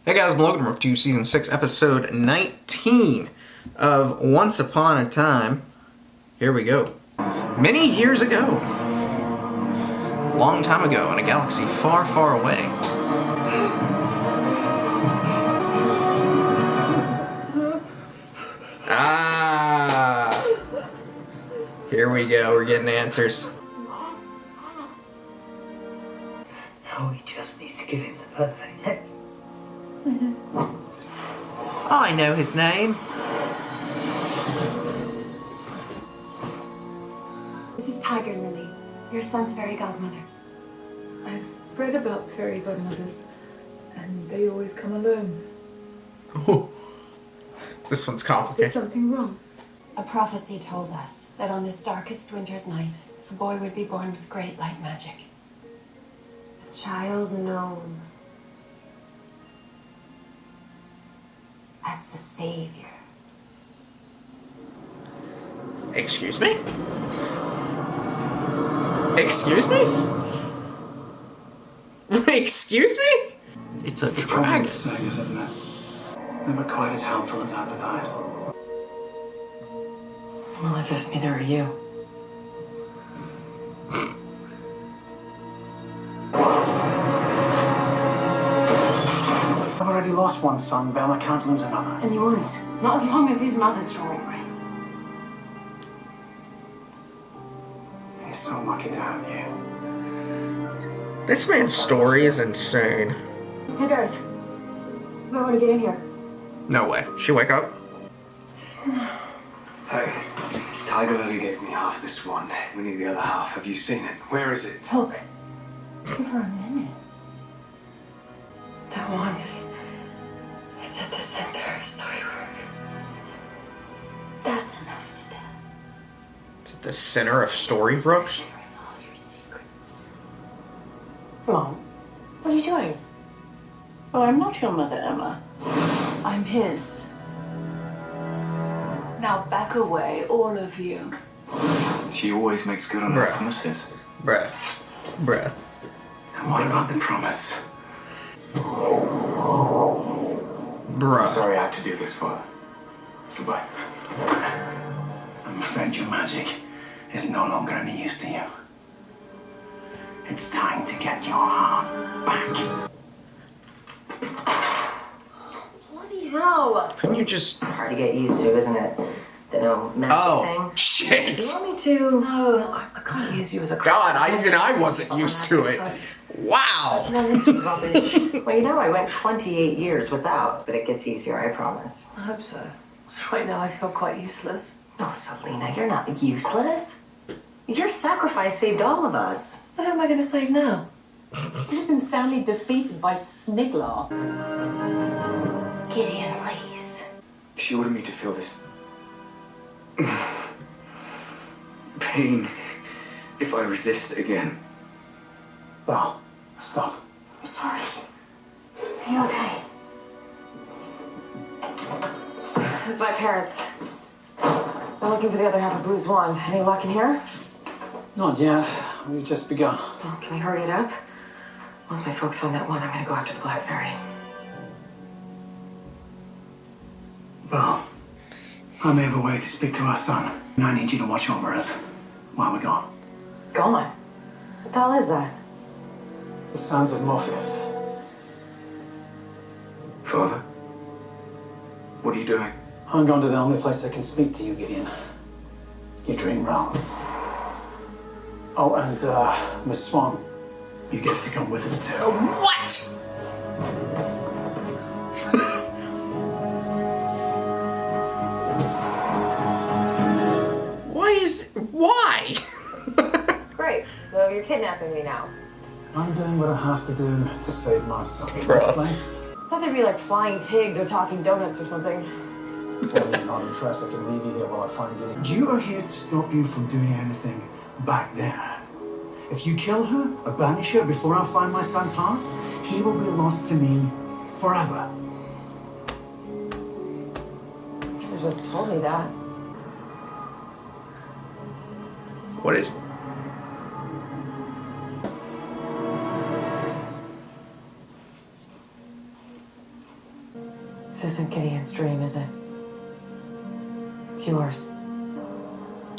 Hey guys, I'm Logan. We're to Season 6, Episode 19 of Once Upon a Time. Here we go. Many years ago. Long time ago in a galaxy far, far away. Here we go. We're getting answers. Now we just need to give him the perfect name. I know his name. This is Tiger Lily, your son's fairy godmother. I've read about fairy godmothers, and they always come alone. Ooh. This one's Is complicated. something wrong? A prophecy told us that on this darkest winter's night, a boy would be born with great light magic. A child known as the Savior. Excuse me? Excuse me? Excuse me? It's a dragon. Saviors, isn't it? Never quite as harmful as advertised. Well, I guess neither are you. I've already lost one son, Belle. I can't lose another. And you won't. Not as long as his mother's drawing ring. He's so lucky to have you. This man's story is insane. Hey guys, I want to get in here. No way. She wake up? Hey, Tiger Lily gave me half this one. We need the other half. Have you seen it? Where is it? Look. Give her a minute. That wand is... It's at the center of Storywork. That's enough of that. It's at the center of Storybrooke? Sharing all your secrets. Mom, what are you doing? Oh, I'm not your mother, Emma. I'm his. Now back away, all of you. She always makes good on her promises. Bruh. Bruh. And what about the promise? Bruh. Sorry I had to do this, Father. Goodbye. I'm afraid your magic is no longer any use to you. It's time to get your heart back. Bloody hell! Couldn't you just... Hard to get used to, isn't it? The no magic Oh, thing. shit! Do you want me to? No, I can't use you as a God, I wasn't used to it. Wow! No, this is rubbish. Well, you know, I went 28 years without, but it gets easier, I promise. I hope so. Right now I feel quite useless. Oh, Selena, you're not useless. Your sacrifice saved all of us. Who am I going to save now? You've just been soundly defeated by Sniglar. Gideon, please. She ordered me to feel this pain if I resist again. Val, stop. I'm sorry. Are you okay? It's my parents. I'm looking for the other half of Blue's wand. Any luck in here? Not yet. We've just begun. Well, can we hurry it up? Once my folks find that wand, I'm gonna go after the Black Fairy. Val, I may have a way to speak to our son. And I need you to watch over us while we're gone. Gone? What the hell is that? The sons of Morpheus. Father, what are you doing? I'm going to the only place I can speak to you, Gideon. Your dream realm. Oh, and Miss Swan, you get to come with us too. What? Why? Great. So you're kidnapping me now. I'm doing what I have to do to save my son. Bruh. This place. I thought they'd be like flying pigs or talking donuts or something. Well, you're not impressed. I can leave you here while I find Gideon. You are here to stop you from doing anything back there. If you kill her or banish her before I find my son's heart, he will be lost to me forever. You just told me that. What is... This isn't Gideon's dream, is it? It's yours.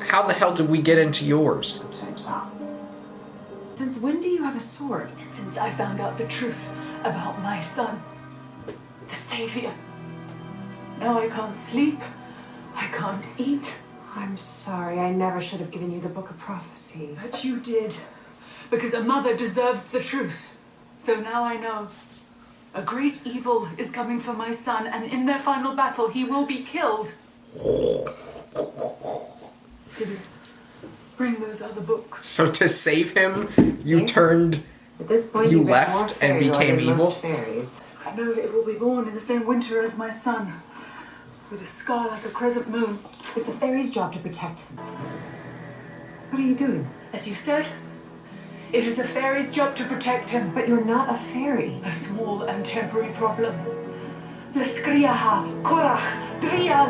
How the hell did we get into yours? Same sound. Since when do you have a sword? Since I found out the truth about my son, the savior. Now I can't sleep. I can't eat. I'm sorry, I never should have given you the Book of Prophecy. But you did. Because a mother deserves the truth. So now I know. A great evil is coming for my son, and in their final battle, he will be killed. Gideon, bring those other books. So to save him, you turned, At this point, you you've been more left and fairy became than most evil? Fairies. I know it will be born in the same winter as my son, with a scar like a crescent moon. It's a fairy's job to protect him. What are you doing? As you said, it is a fairy's job to protect him. But you're not a fairy. A small and temporary problem. Leskriaha, korach, drial.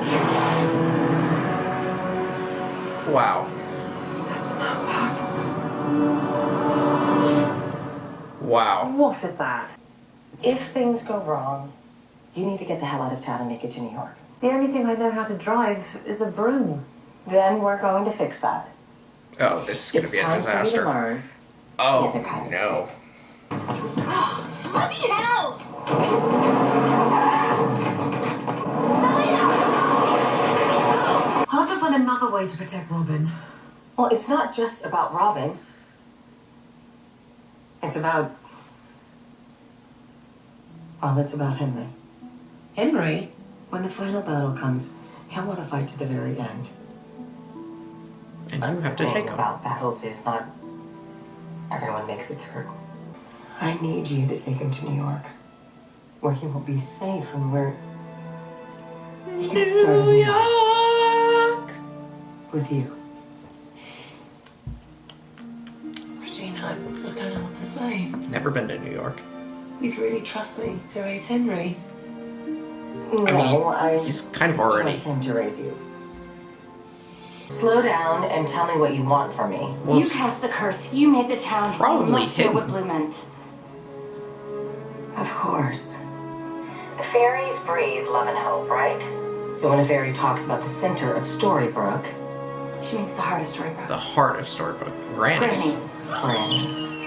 Wow. That's not possible. Wow. What is that? If things go wrong, you need to get the hell out of town and make it to New York. The only thing I know how to drive is a broom. Then we're going to fix that. Oh, this is gonna It's be a time for you to disaster. learn. Oh, Yeah, the kind of no. Bloody hell! I'll have to find another way to protect Robin. Well, it's not just about Robin. It's about... Well, it's about Henry. Henry? When the final battle comes, he'll want to fight to the very end. And you have to The take thing him. about battles is not everyone makes it through. I need you to take him to New York, where he will be safe and where he can start a new life with you. Regina, I don't know what to say. Never been to New York. You'd really trust me to raise Henry? No, I He's kind of already. trust him to raise you. Slow down and tell me what you want from me. Well, You it's cast the curse. You made the town. probably You must know what hidden. blue meant. Of course. The fairies breathe love and hope, right? So when a fairy talks about the center of Storybrooke, She means the heart of Storybrooke. the heart of Storybook. Granny's. Granny's. Granny's.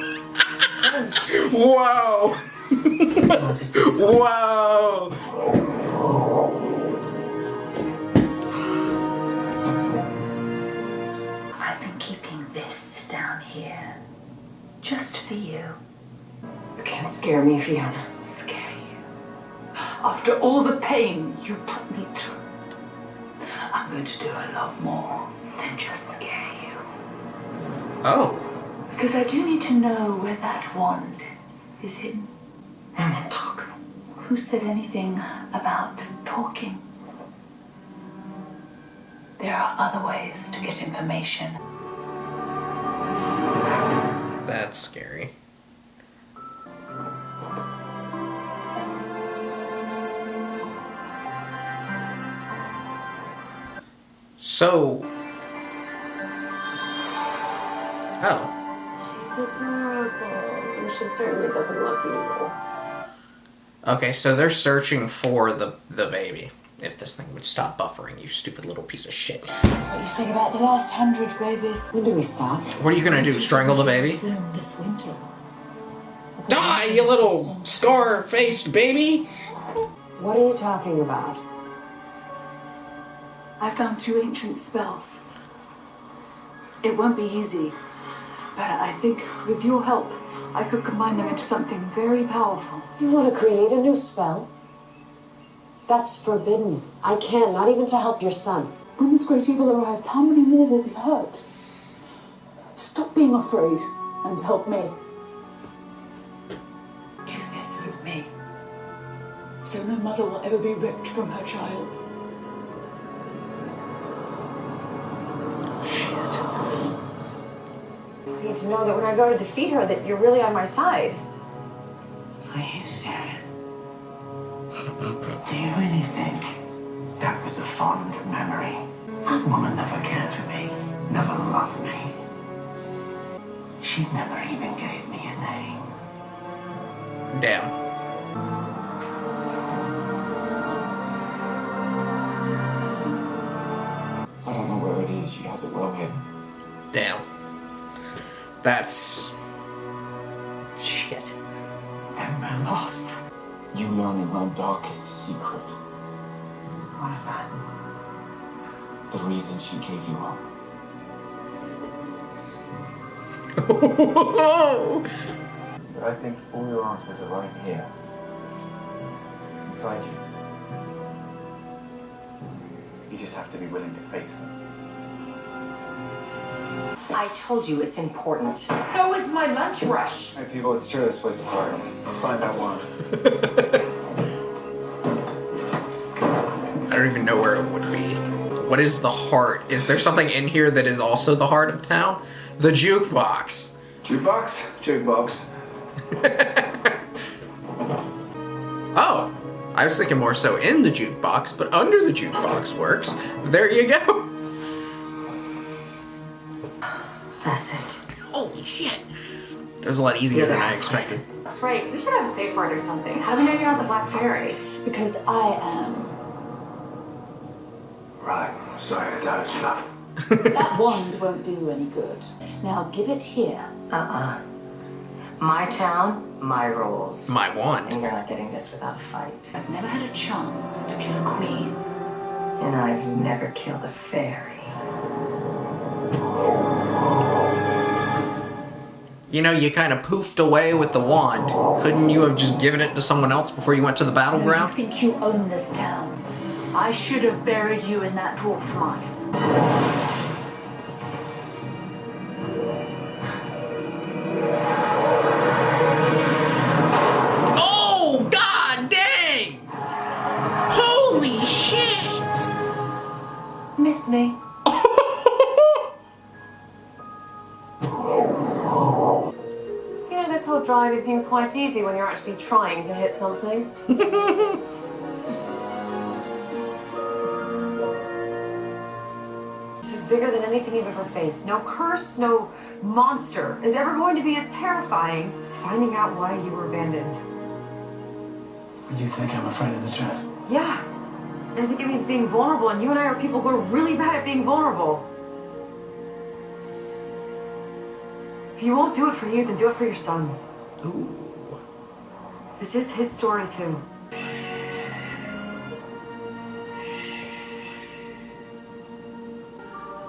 Whoa! Love to see this one. Whoa! I've been keeping this down here. Just for you. You can't scare me, Fiona. Scare you. After all the pain you put me through, I'm going to do a lot more than just scare you. Oh. Because I do need to know where that wand is hidden. Emma, talk. Who said anything about talking? There are other ways to get information. That's scary. So. Oh. She's adorable, and she certainly doesn't look evil. Okay, so they're searching for the baby. If this thing would stop buffering, you stupid little piece of shit. That's what you say about the last 100 babies. When do we stop? What are you gonna do? Strangle the baby? Bloom this winter. Die, you little scar-faced baby! What are you talking about? I found 2 ancient spells. It won't be easy, but I think with your help, I could combine them into something very powerful. You want to create a new spell? That's forbidden. I can't, not even to help your son. When this great evil arrives, how many more will be hurt? Stop being afraid and help me. Do this with me, so no mother will ever be ripped from her child. I need to know that when I go to defeat her, that you're really on my side. Are you serious? Do you really think that was a fond memory? That woman never cared for me, never loved me. She never even gave me a name. Damn. it well hidden. Damn. That's... shit. Then we're lost. You learn your own darkest secret. What is that? The reason she gave you up. But I think all your answers are right here. Inside you. You just have to be willing to face them. I told you it's important. So is my lunch rush. Hey people, it's true, this was hard. Let's find that one. I don't even know where it would be. What is the heart? Is there something in here that is also the heart of town? The jukebox. Jukebox? Jukebox. Oh, I was thinking more so in the jukebox, but under the jukebox works. There you go. That's it. Holy shit. That was a lot easier than I expected. That's right. We should have a safe word or something. How do we know you're not the Black Fairy? Because I am. Right, sorry, I doubted you, love. That wand won't do you any good. Now give it here. My town, my rules. My wand. And you're not getting this without a fight. I've never had a chance to kill a queen. And I've never killed a fairy. You know, you kind of poofed away with the wand. Couldn't you have just given it to someone else before you went to the You battleground? think you own this town? I should have buried you in that dwarf mine. Oh, god dang! Holy shit! Miss me. You know, this whole driving thing's quite easy when you're actually trying to hit something. This is bigger than anything you've ever faced. No curse, no monster is ever going to be as terrifying as finding out why you were abandoned. You think I'm afraid of the truth? Yeah. I think it means being vulnerable, and you and I are people who are really bad at being vulnerable. If you won't do it for you, then do it for your son. Ooh. This is his story, too.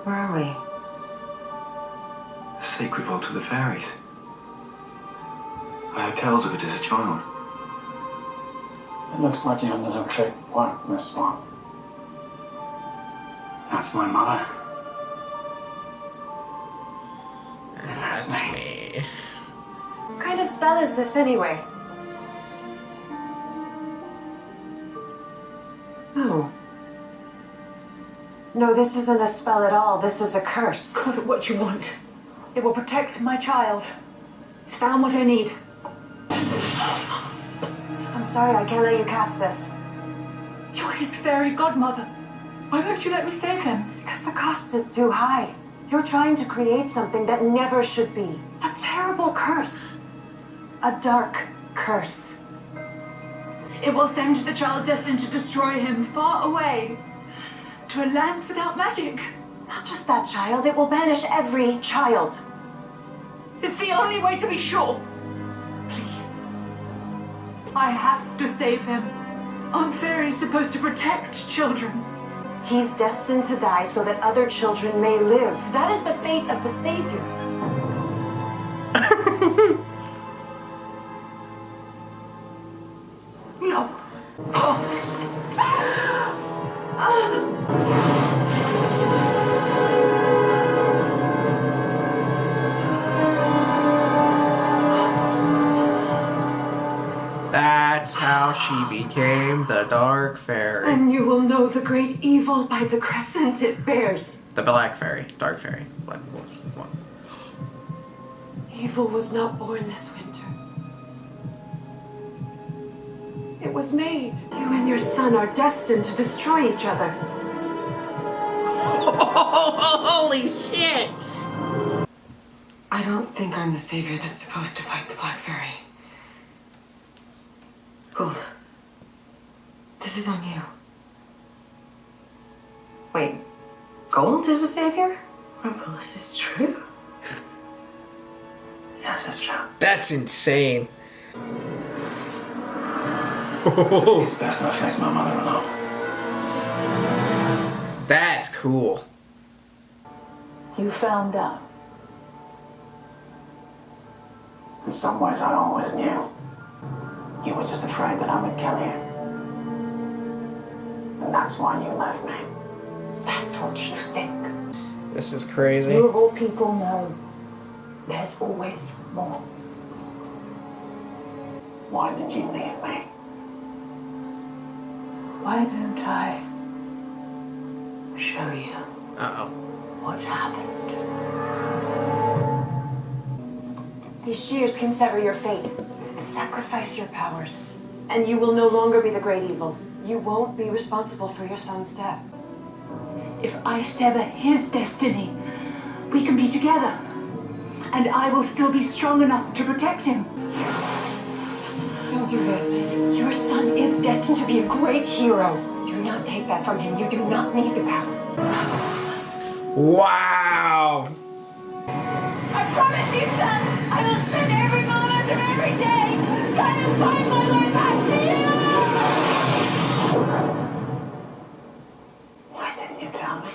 Where are we? The sacred vault of the fairies. I heard tales of it as a child. It looks like you're under some trick work, Miss Swan. That's my mother. And that's me. What kind of spell is this, anyway? No. No, this isn't a spell at all. This is a curse. Call it what you want. It will protect my child. I found what I need. I'm sorry, I can't let you cast this. You're his fairy godmother. Why won't you let me save him? Because the cost is too high. You're trying to create something that never should be. A terrible curse. A dark curse. It will send the child destined to destroy him far away. To a land without magic. Not just that child, it will banish every child. It's the only way to be sure. Please. I have to save him. Aren't fairies supposed to protect children? He's destined to die so that other children may live. That is the fate of the Savior. No. That's how she became the Dark Fairy. And you will know the great evil by the crescent it bears. The Black Fairy. Dark Fairy. What was the one? Evil was not born this winter. It was made. You and your son are destined to destroy each other. Holy shit! I don't think I'm the savior that's supposed to fight the Black Fairy. Gold. This is on you. Wait, Gold is a savior? Rumble, this is true. Yes, it's true. That's insane. It's best I face my mother alone. That's cool. You found out. In some ways, I always knew. You were just afraid that I would kill you. And that's why you left me. That's what you think. This is crazy. You of all people know there's always more. Why did you leave me? Why don't I show you Uh-oh. what happened? These shears can sever your fate. Sacrifice your powers, and you will no longer be the great evil. You won't be responsible for your son's death. If I sever his destiny, we can be together. And I will still be strong enough to protect him. Don't do this. Your son is destined to be a great hero. Do not take that from him. You do not need the power. Wow. I promise you, son, I will spend every moment of every day trying to find my way back to you! Why didn't you tell me?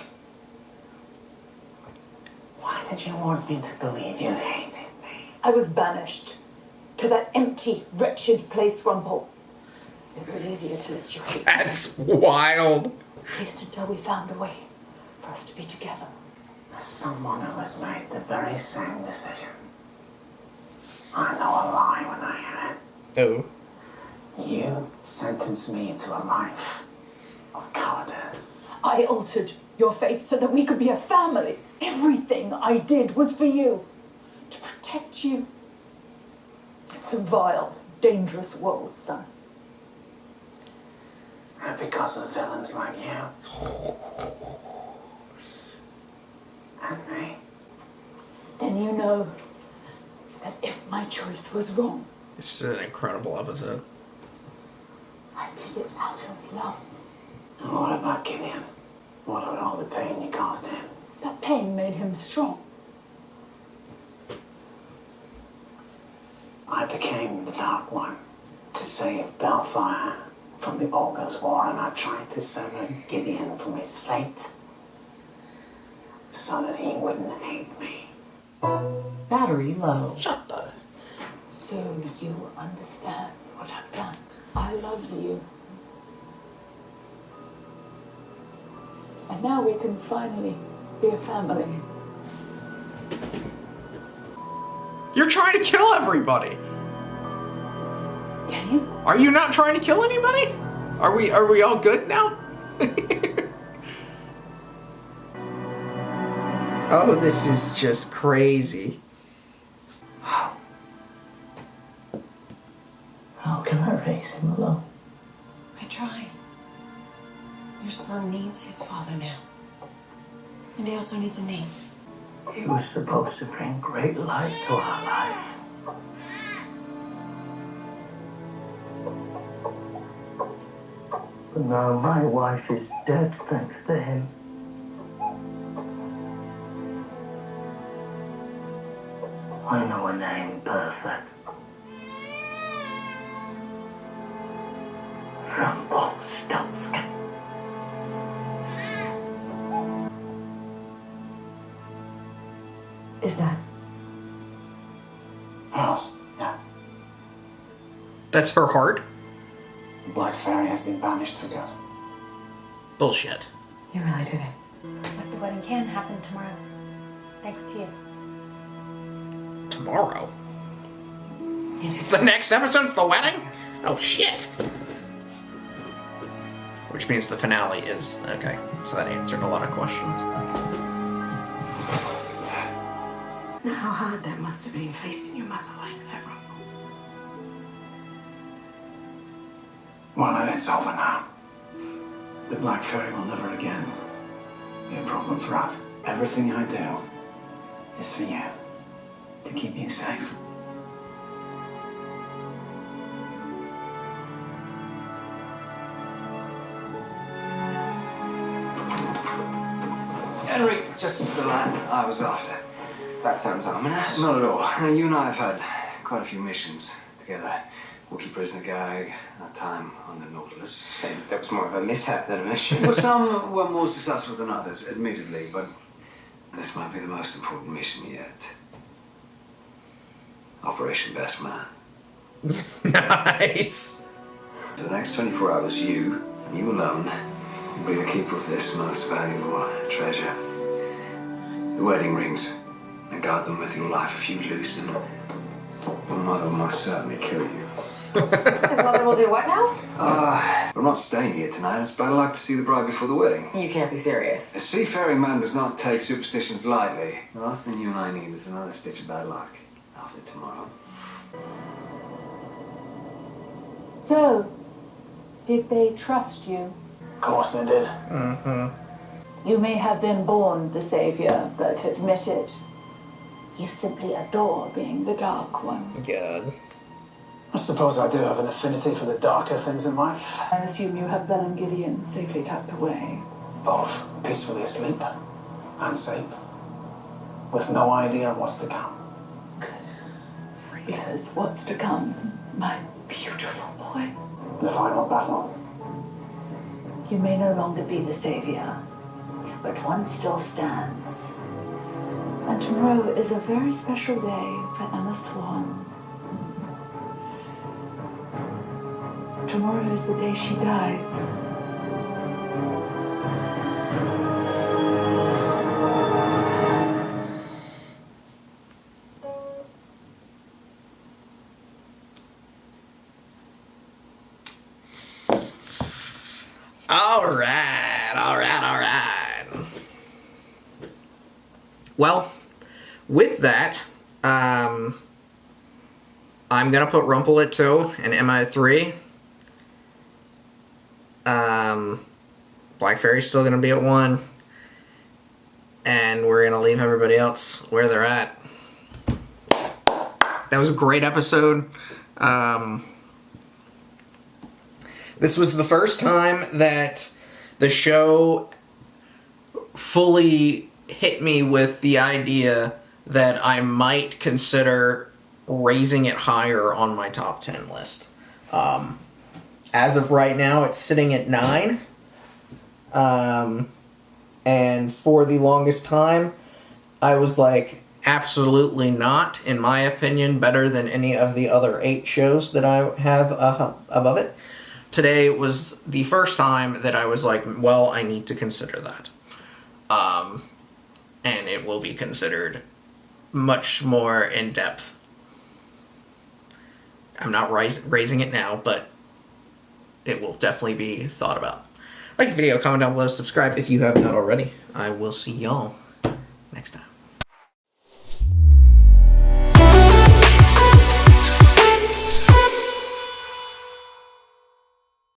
Why did you want me to believe you hated me? I was banished to that empty, wretched place, Rumble. It was easier to let you hate me. That's wild. At least until we found a way for us to be together. As someone who has made the very same decision. I know a lie when I hear it. Oh. You sentenced me to a life of cowardice. I altered your fate so that we could be a family. Everything I did was for you. To protect you. It's a vile, dangerous world, son. And because of villains like you. And me. Then you know that if my choice was wrong, This is an incredible episode. I did it out of love. And what about Gideon? What about all the pain you caused him? That pain made him strong. I became the Dark One to save Belfire from the Ogre's War, and I tried to sever Gideon from his fate so that he wouldn't hate me. Battery low. Shut the... So you understand what I've done. I love you. And now we can finally be a family. You're trying to kill everybody. Can you? Are you not trying to kill anybody? Are we all good now? Oh, this is just crazy. How can I raise him alone? I try. Your son needs his father now. And he also needs a name. He was supposed to bring great light to our lives. But now my wife is dead thanks to him. I know a name perfect. Rumpelstiltskin. Is that? Yes, yeah. That's her heart? The Black Fairy has been banished for good. Bullshit. You really did it. Looks like the wedding can happen tomorrow. Thanks to you. Tomorrow? The next episode's the wedding? Oh shit. Which means the finale is... Okay, so that answered a lot of questions. Now, how hard that must have been facing your mother like that, Rumble. Well, it's over now. The Black Fairy will never again be a problem for us. Everything I do is for you, to keep you safe. Henry! Just the lad I was after. That sounds ominous. Not at all. You and I have had quite a few missions together. Wookiee prisoner gag, that time on the Nautilus. That was more of a mishap than a mission. Well, some were more successful than others, admittedly, but this might be the most important mission yet. Operation Best Man. Nice. For the next 24 hours, you alone, will be the keeper of this most valuable treasure. The wedding rings, and guard them with your life. If you lose them, your mother will most certainly kill you. His mother will do what now? I'm not staying here tonight. It's better luck to see the bride before the wedding. You can't be serious. A seafaring man does not take superstitions lightly. The last thing you and I need is another stitch of bad luck after tomorrow. So, did they trust you? Of course they did. Mm-hmm. You may have been born the savior, but admit it, you simply adore being the Dark One. God. I suppose I do have an affinity for the darker things in life. I assume you have Bell and Gideon safely tucked away. Both peacefully asleep and safe, with no idea of what's to come. Because what's to come, my beautiful boy? The final battle. You may no longer be the savior, but one still stands. And tomorrow is a very special day for Emma Swan. Tomorrow is the day she dies. All right. Well, with that, I'm gonna put Rumple at 2 and Emma at 3. Black Fairy's still gonna be at 1. And we're gonna leave everybody else where they're at. That was a great episode. This was the first time that the show fully hit me with the idea that I might consider raising it higher on my top 10 list. As of right now, it's sitting at 9. And for the longest time, I was like, absolutely not, in my opinion, better than any of the other 8 shows that I have above it. Today was the first time that I was like, well, I need to consider that. And it will be considered much more in depth. I'm not raising it now, but it will definitely be thought about. Like the video, comment down below, subscribe if you have not already. I will see y'all next time.